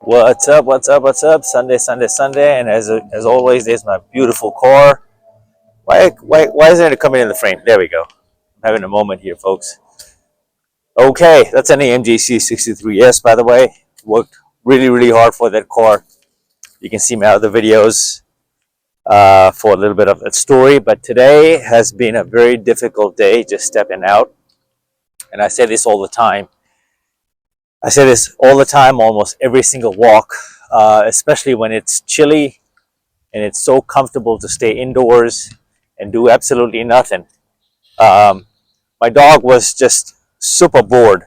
What's up? What's up? What's up? Sunday, Sunday, Sunday, and as always, there's my beautiful car. Why isn't it coming in the frame? There we go. I'm having a moment here, folks. Okay, that's an AMG C63S, by the way. Worked really hard for that car. You can see my other videos for a little bit of that story. But today has been a very difficult day, just stepping out. And I say this all the time. Almost every single walk, especially when it's chilly and it's so comfortable to stay indoors and do absolutely nothing. Um, my dog was just super bored,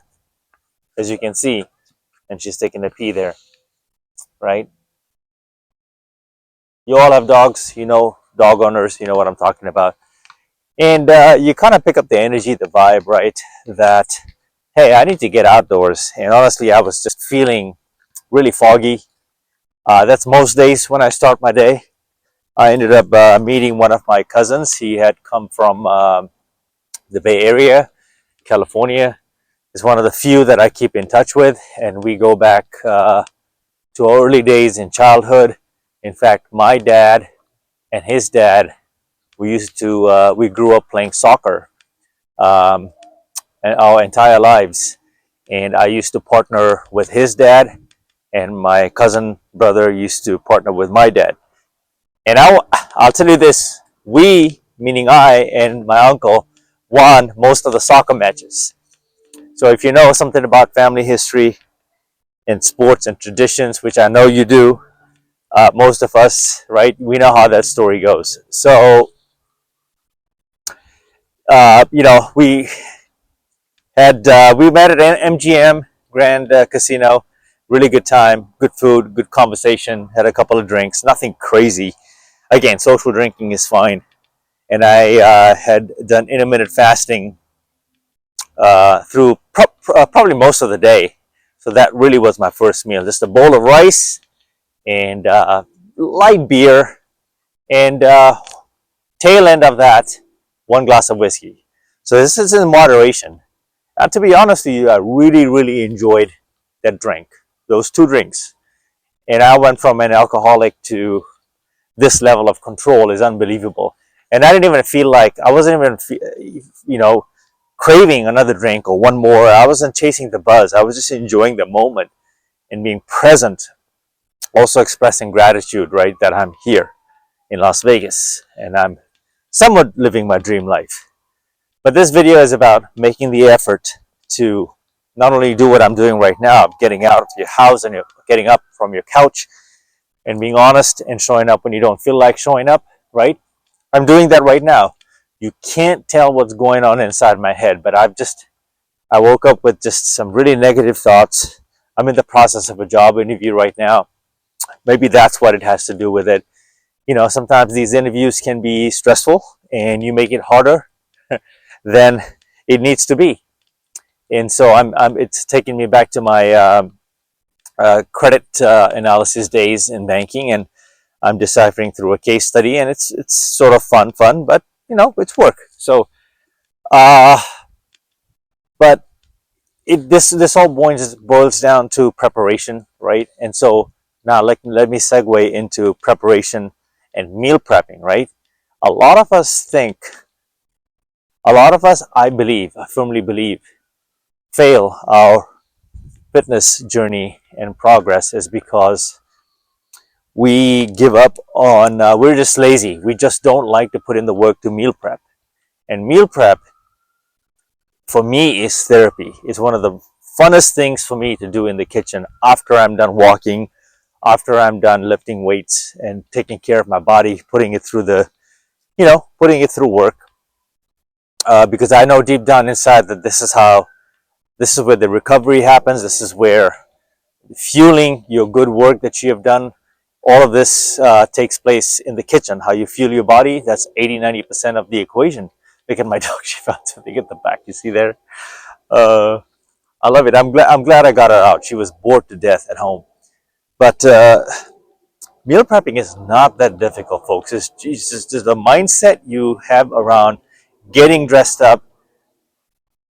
as you can see, and she's taking a pee there, right? You all have dogs, dog owners, you know what I'm talking about. And you kind of pick up the energy, the vibe, right? That, hey, I need to get outdoors. And honestly, I was just feeling really foggy. That's most days when I start my day. I ended up meeting one of my cousins. He had come from the Bay Area, California. Is one of the few that I keep in touch with, and we go back to our early days in childhood. In fact, my dad and his dad, we grew up playing soccer and our entire lives. And I used to partner with his dad, and my cousin brother used to partner with my dad. And I'll tell you this, we, meaning I and my uncle, won most of the soccer matches. So if you know something about family history and sports and traditions, which I know you do, most of us, right, we know how that story goes. So, we met at MGM Grand Casino. Really good time, good food, good conversation, had a couple of drinks, nothing crazy. Again, social drinking is fine. And I had done intermittent fasting through probably most of the day. So that really was my first meal. Just a bowl of rice and light beer, and tail end of that, one glass of whiskey. So this is in moderation. And to be honest with you, I really enjoyed that drink, those two drinks. And I went from an alcoholic to this level of control is unbelievable. And I didn't even feel like, I wasn't even, craving another drink or one more. I wasn't chasing the buzz. I was just enjoying the moment and being present. Also expressing gratitude, right, that I'm here in Las Vegas and I'm somewhat living my dream life. But this video is about making the effort to not only do what I'm doing right now, getting out of your house and getting up from your couch and being honest and showing up when you don't feel like showing up, right? I'm doing that right now. You can't tell what's going on inside my head, but I woke up with just some really negative thoughts. I'm in the process of a job interview right now. Maybe that's what it has to do with it. Sometimes these interviews can be stressful and you make it harder than it needs to be. And so it's taking me back to my credit analysis days in banking, and I'm deciphering through a case study, and it's sort of fun, but it's work. So, but this all boils down to preparation, right? And so now let me segue into preparation and meal prepping, right? A lot of us, I firmly believe, fail our fitness journey and progress is because we give up on, we're just lazy. We just don't like to put in the work to meal prep. And meal prep, for me, is therapy. It's one of the funnest things for me to do in the kitchen after I'm done walking, after I'm done lifting weights and taking care of my body, putting it through work. Because I know deep down inside that this is where the recovery happens. This is where fueling your good work that you have done, all of this takes place in the kitchen. How you fuel your body, that's 80-90% of the equation. Look at my dog, she found something at the back, you see there? I love it. I'm glad I got her out. She was bored to death at home. But meal prepping is not that difficult, folks. It's just the mindset you have around getting dressed up,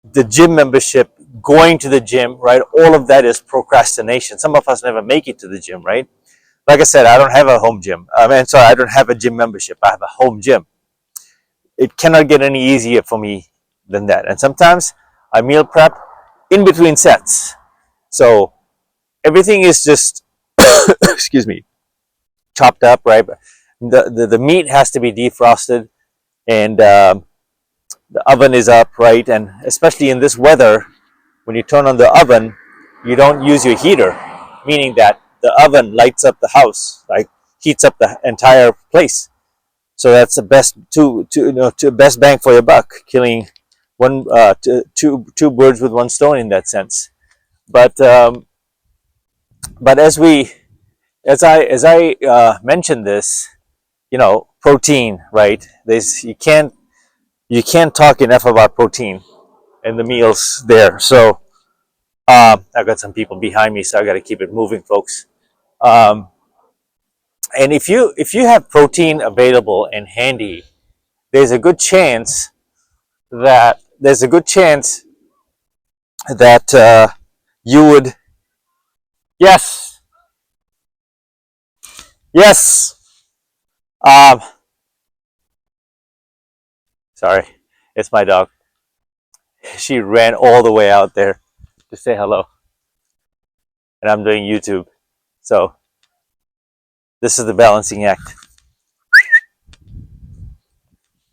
the gym membership, going to the gym, right? All of that is procrastination. Some of us never make it to the gym, right? Like I said, I don't have a home gym. I don't have a gym membership. I have a home gym. It cannot get any easier for me than that. And sometimes I meal prep in between sets. So everything is just, excuse me, chopped up, right? The meat has to be defrosted, and the oven is up, right? And especially in this weather, when you turn on the oven, you don't use your heater, meaning that the oven lights up the house, like heats up the entire place. So that's the best best bang for your buck, killing two birds with one stone in that sense. But as I mentioned this, protein, right? There's you can't talk enough about protein and the meals there. So I've got some people behind me, so I got to keep it moving, folks. Um, and if you have protein available and handy, there's a good chance that you would. Yes, yes. Um, Sorry, it's my dog. She ran all the way out there to say hello, and I'm doing YouTube, so this is the balancing act.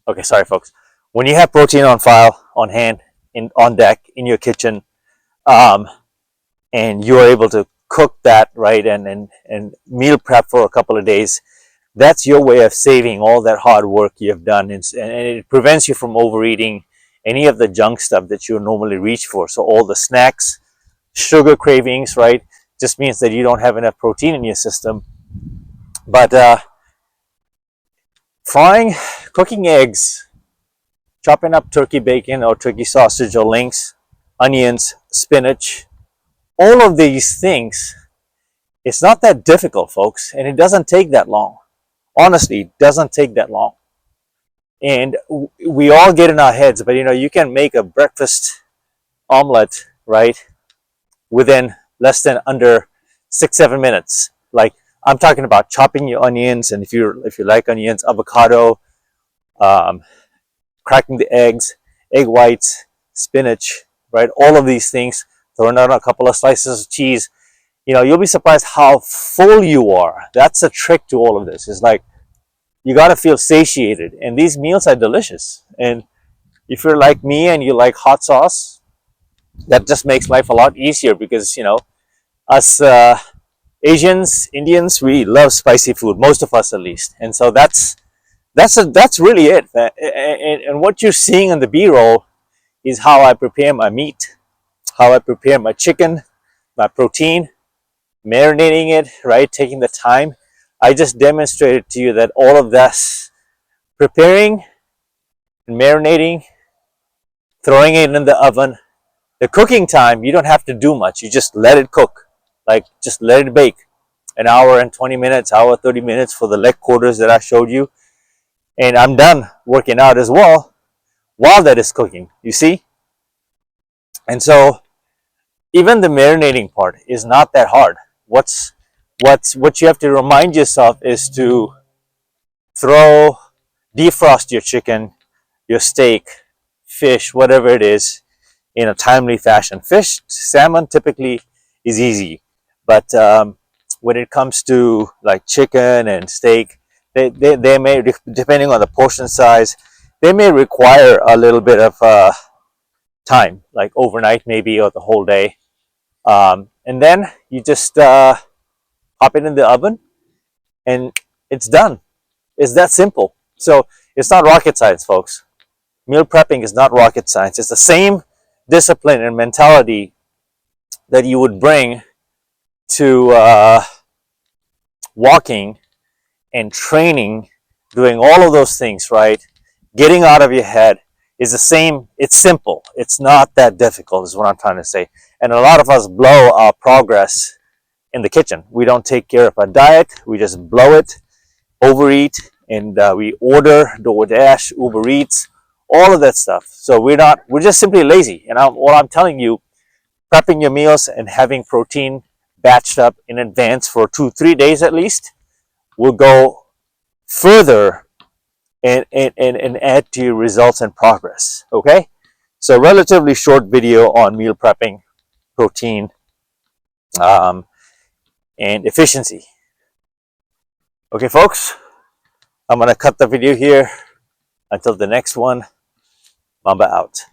Okay, sorry, folks. When you have protein on file, on hand, on deck, in your kitchen, um, and you are able to cook that right and meal prep for a couple of days, that's your way of saving all that hard work you have done, and it prevents you from overeating any of the junk stuff that you normally reach for. So all the snacks, sugar cravings, right, just means that you don't have enough protein in your system. But frying, cooking eggs, chopping up turkey bacon or turkey sausage or links, onions, spinach, all of these things, it's not that difficult, folks, and it doesn't take that long. Honestly, it doesn't take that long. And we all get in our heads, but you can make a breakfast omelet, right, within less than under 6-7 minutes. Like, I'm talking about chopping your onions, and if you like onions, avocado, um, cracking the eggs, egg whites, spinach, right? All of these things, throwing out a couple of slices of cheese. You'll be surprised how full you are. That's the trick to all of this. It's like you got to feel satiated, and these meals are delicious. And if you're like me and you like hot sauce, that just makes life a lot easier because us Asians, Indians, we love spicy food. Most of us, at least, and so that's really it. And what you're seeing in the B-roll is how I prepare my meat, how I prepare my chicken, my protein, marinating it, right, taking the time. I just demonstrated to you that all of this preparing and marinating, throwing it in the oven, the cooking time, you don't have to do much. You just let it cook, like just let it bake an hour and 20 minutes, hour 30 minutes for the leg quarters that I showed you, and I'm done working out as well while that is cooking, you see. And so even the marinating part is not that hard. What you have to remind yourself is to defrost your chicken, your steak, fish, whatever it is, in a timely fashion. Fish, salmon typically is easy, but when it comes to like chicken and steak, they may, depending on the portion size, they may require a little bit of time, like overnight maybe, or the whole day. And then you just pop it in the oven and it's done. It's that simple. So it's not rocket science, folks. Meal prepping is not rocket science. It's the same discipline and mentality that you would bring to walking and training, doing all of those things, right? Getting out of your head is the same. It's simple. It's not that difficult, is what I'm trying to say. And a lot of us blow our progress in the kitchen. We don't take care of our diet. We just blow it, overeat, and we order DoorDash, Uber Eats, all of that stuff. So we're just simply lazy. And what I'm telling you, prepping your meals and having protein batched up in advance for 2-3 days at least will go further and add to your results and progress. Okay, so relatively short video on meal prepping, protein, um, and efficiency. Okay, folks, I'm gonna cut the video here. Until the next one, Mamba out.